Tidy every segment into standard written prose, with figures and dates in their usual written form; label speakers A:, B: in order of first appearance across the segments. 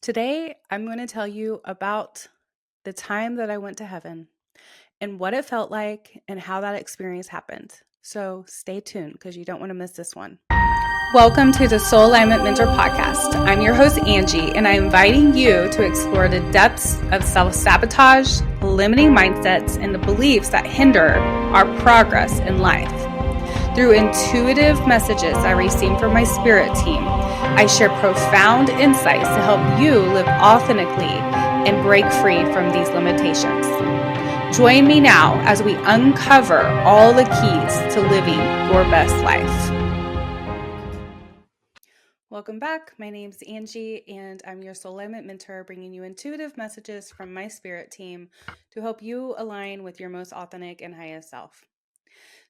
A: Today, I'm going to tell you about the time that I went to heaven and what it felt like and how that experience happened. So stay tuned because you don't want to miss this one. Welcome to the Soul Alignment Mentor Podcast. I'm your host, Angie, and I'm inviting you to explore the depths of self-sabotage, limiting mindsets, and the beliefs that hinder our progress in life. Through intuitive messages I receive from my spirit team, I share profound insights to help you live authentically and break free from these limitations. Join me now as we uncover all the keys to living your best life. Welcome back. My name's Angie, and I'm your Soul Alignment Mentor, bringing you intuitive messages from my spirit team to help you align with your most authentic and highest self.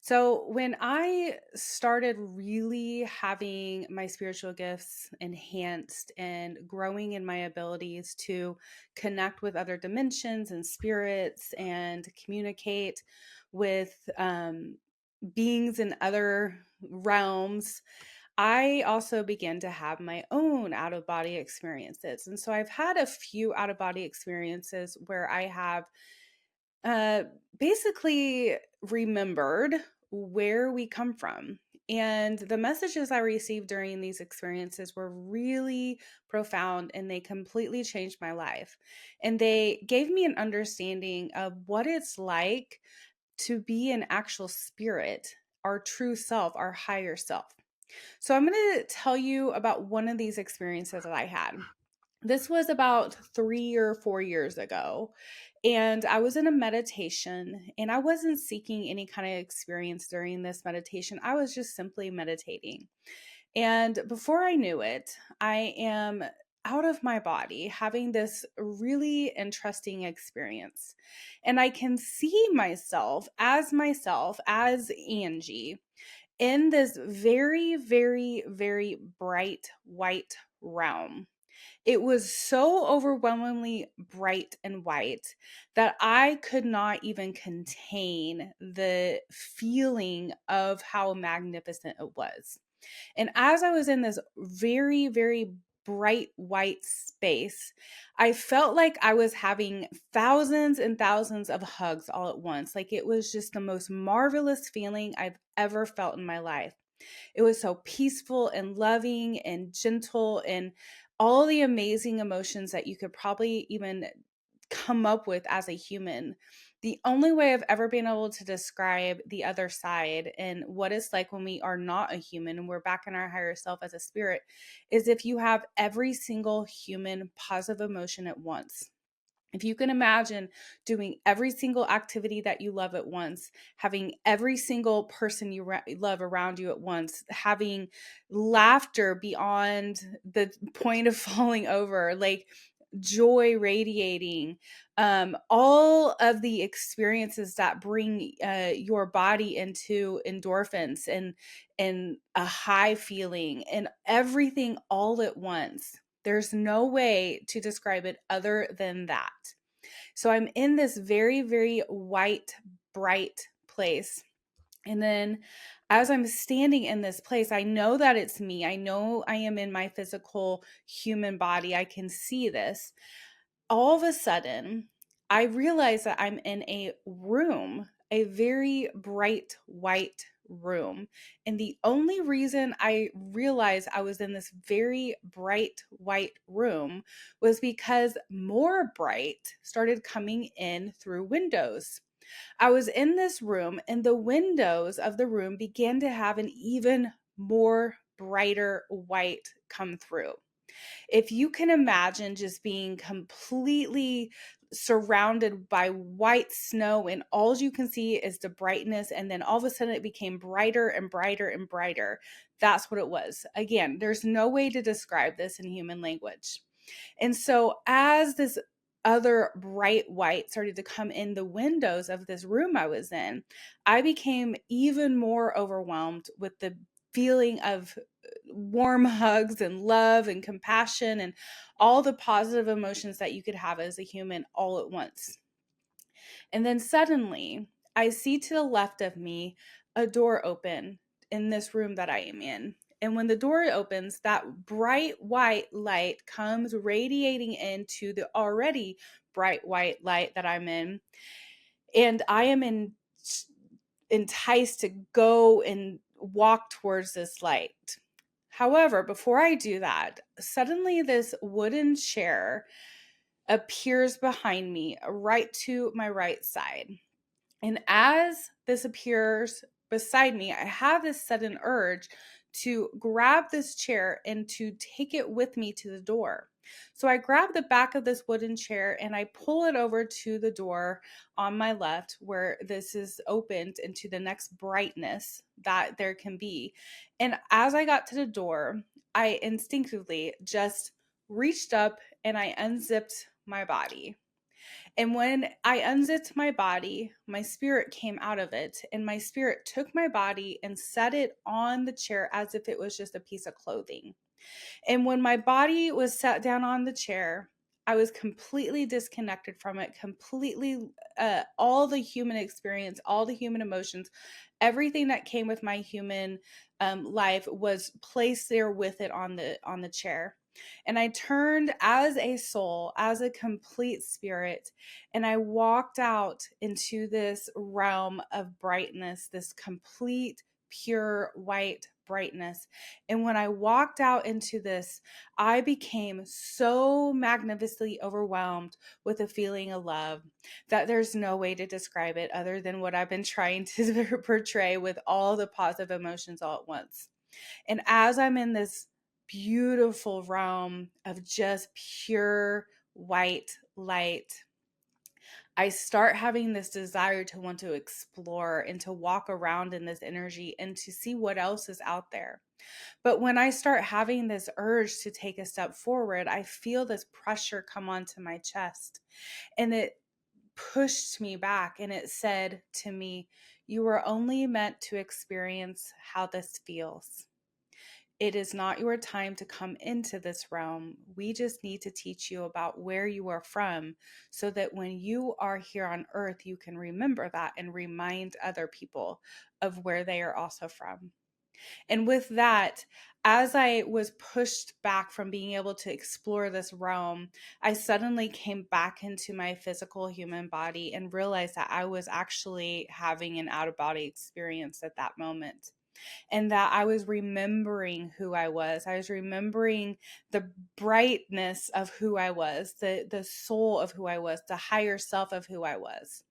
A: So, when I started really having my spiritual gifts enhanced and growing in my abilities to connect with other dimensions and spirits and communicate with beings in other realms, I also began to have my own out of body experiences. And so, I've had a few out of body experiences where I have uh, basically remembered where we come from. And the messages I received during these experiences were really profound and they completely changed my life. And they gave me an understanding of what it's like to be an actual spirit, our true self, our higher self. So I'm going to tell you about one of these experiences that I had. This was about 3 or 4 years ago. And I was in a meditation and I wasn't seeking any kind of experience during this meditation. I was just simply meditating. And before I knew it, I am out of my body having this really interesting experience. And I can see myself as Angie in this very, very, very bright white realm. It was so overwhelmingly bright and white that I could not even contain the feeling of how magnificent it was. And as I was in this very, very bright white space, I felt like I was having thousands and thousands of hugs all at once. Like it was just the most marvelous feeling I've ever felt in my life. It was so peaceful and loving and gentle and all the amazing emotions that you could probably even come up with as a human. The only way I've ever been able to describe the other side and what it's like when we are not a human and we're back in our higher self as a spirit is if you have every single human positive emotion at once. If you can imagine doing every single activity that you love at once, having every single person you love around you at once, having laughter beyond the point of falling over, like joy radiating, all of the experiences that bring your body into endorphins and a high feeling and everything all at once. There's no way to describe it other than that. So I'm in this very, very white, bright place. And then as I'm standing in this place, I know that it's me. I know I am in my physical human body. I can see this. All of a sudden, I realize that I'm in a room, a very bright white room. And the only reason I realized I was in this very bright white room was because more bright started coming in through windows. I was in this room, and the windows of the room began to have an even more brighter white come through. If you can imagine just being completely surrounded by white snow and all you can see is the brightness, and then all of a sudden it became brighter and brighter and brighter. That's what it was. Again, there's no way to describe this in human language. And so as this other bright white started to come in the windows of this room I was in, I became even more overwhelmed with the feeling of warm hugs and love and compassion and all the positive emotions that you could have as a human all at once. And then suddenly, I see to the left of me a door open in this room that I am in. And when the door opens, that bright white light comes radiating into the already bright white light that I'm in. And I am enticed to go and walk towards this light. However, before I do that, suddenly this wooden chair appears behind me, right to my right side. And as this appears beside me, I have this sudden urge to grab this chair and to take it with me to the door. So I grab the back of this wooden chair and I pull it over to the door on my left, where this is opened into the next brightness that there can be. And as I got to the door, I instinctively just reached up and I unzipped my body. And when I unzipped my body, my spirit came out of it, and my spirit took my body and set it on the chair as if it was just a piece of clothing. And when my body was sat down on the chair, I was completely disconnected from it, completely, all the human experience, all the human emotions, everything that came with my human life was placed there with it on the chair. And I turned as a soul, as a complete spirit, and I walked out into this realm of brightness, this complete, pure white brightness. And when I walked out into this, I became so magnificently overwhelmed with a feeling of love that there's no way to describe it other than what I've been trying to portray with all the positive emotions all at once. And as I'm in this beautiful realm of just pure white light, I start having this desire to want to explore and to walk around in this energy and to see what else is out there. But when I start having this urge to take a step forward, I feel this pressure come onto my chest, and it pushed me back and it said to me, "You are only meant to experience how this feels. It is not your time to come into this realm. We just need to teach you about where you are from so that when you are here on earth, you can remember that and remind other people of where they are also from." And with that, as I was pushed back from being able to explore this realm, I suddenly came back into my physical human body and realized that I was actually having an out of body experience at that moment, and that I was remembering who I was. I was remembering the brightness of who I was, the soul of who I was, the higher self of who I was.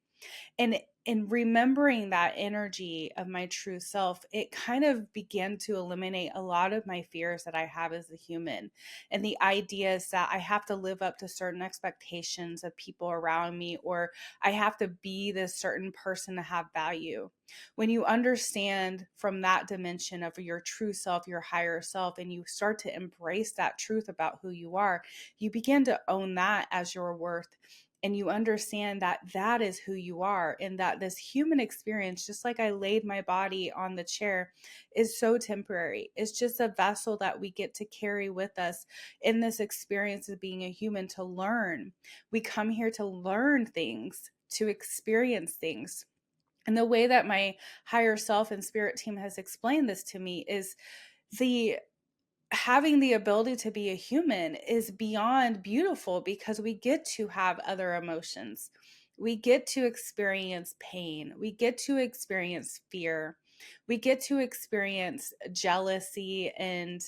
A: And in remembering that energy of my true self, it kind of began to eliminate a lot of my fears that I have as a human. And the ideas that I have to live up to certain expectations of people around me, or I have to be this certain person to have value. When you understand from that dimension of your true self, your higher self, and you start to embrace that truth about who you are, you begin to own that as your worth, and you understand that that is who you are, and that this human experience, just like I laid my body on the chair, is so temporary. It's just a vessel that we get to carry with us in this experience of being a human, to learn. We come here to learn things, to experience things. And the way that my higher self and spirit team has explained this to me is the having the ability to be a human is beyond beautiful, because we get to have other emotions. We get to experience pain. We get to experience fear. We get to experience jealousy and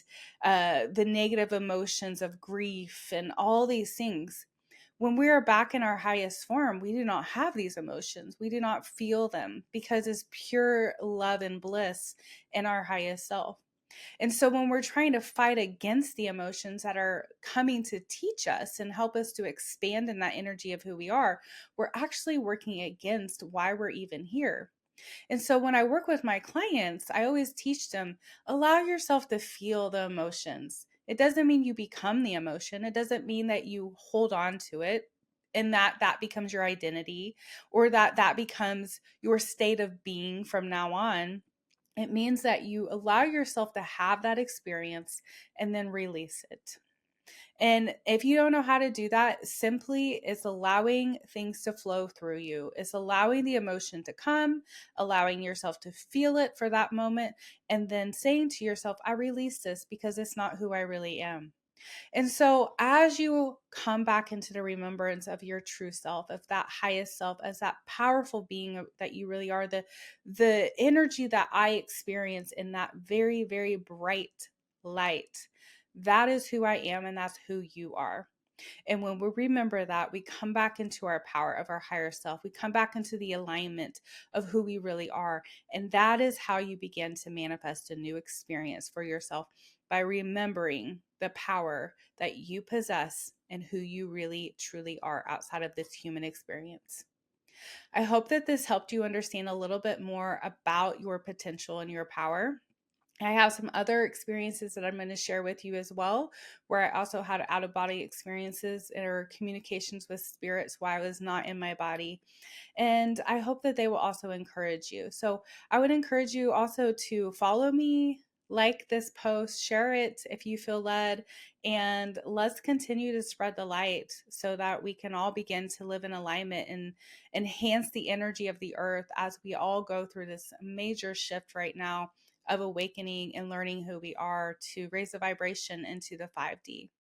A: the negative emotions of grief and all these things. When we are back in our highest form, we do not have these emotions. We do not feel them because it's pure love and bliss in our highest self. And so when we're trying to fight against the emotions that are coming to teach us and help us to expand in that energy of who we are, we're actually working against why we're even here. And so when I work with my clients, I always teach them, allow yourself to feel the emotions. It doesn't mean you become the emotion. It doesn't mean that you hold on to it and that becomes your identity, or that becomes your state of being from now on. It means that you allow yourself to have that experience and then release it. And if you don't know how to do that, simply is allowing things to flow through you. It's allowing the emotion to come, allowing yourself to feel it for that moment, and then saying to yourself, I release this because it's not who I really am. And so, as you come back into the remembrance of your true self, of that highest self, as that powerful being that you really are, the energy that I experience in that very, very bright light, that is who I am, and that's who you are. And when we remember that, we come back into our power of our higher self. We come back into the alignment of who we really are. And that is how you begin to manifest a new experience for yourself, by remembering the power that you possess and who you really truly are outside of this human experience. I hope that this helped you understand a little bit more about your potential and your power. I have some other experiences that I'm going to share with you as well, where I also had out of body experiences or communications with spirits while I was not in my body. And I hope that they will also encourage you. So I would encourage you also to follow me, like this post, share it if you feel led, and let's continue to spread the light so that we can all begin to live in alignment and enhance the energy of the earth as we all go through this major shift right now of awakening and learning who we are to raise the vibration into the 5D.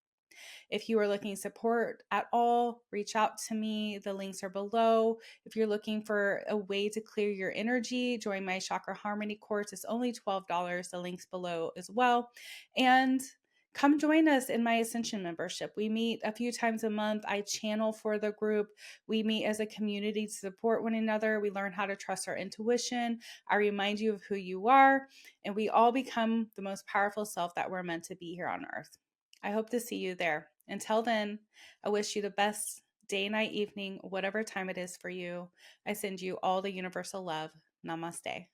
A: If you are looking support at all, reach out to me. The links are below. If you're looking for a way to clear your energy, join my Chakra Harmony course. It's only $12. The link's below as well. And come join us in my Ascension membership. We meet a few times a month. I channel for the group. We meet as a community to support one another. We learn how to trust our intuition. I remind you of who you are, and we all become the most powerful self that we're meant to be here on earth. I hope to see you there. Until then, I wish you the best day, night, evening, whatever time it is for you. I send you all the universal love. Namaste.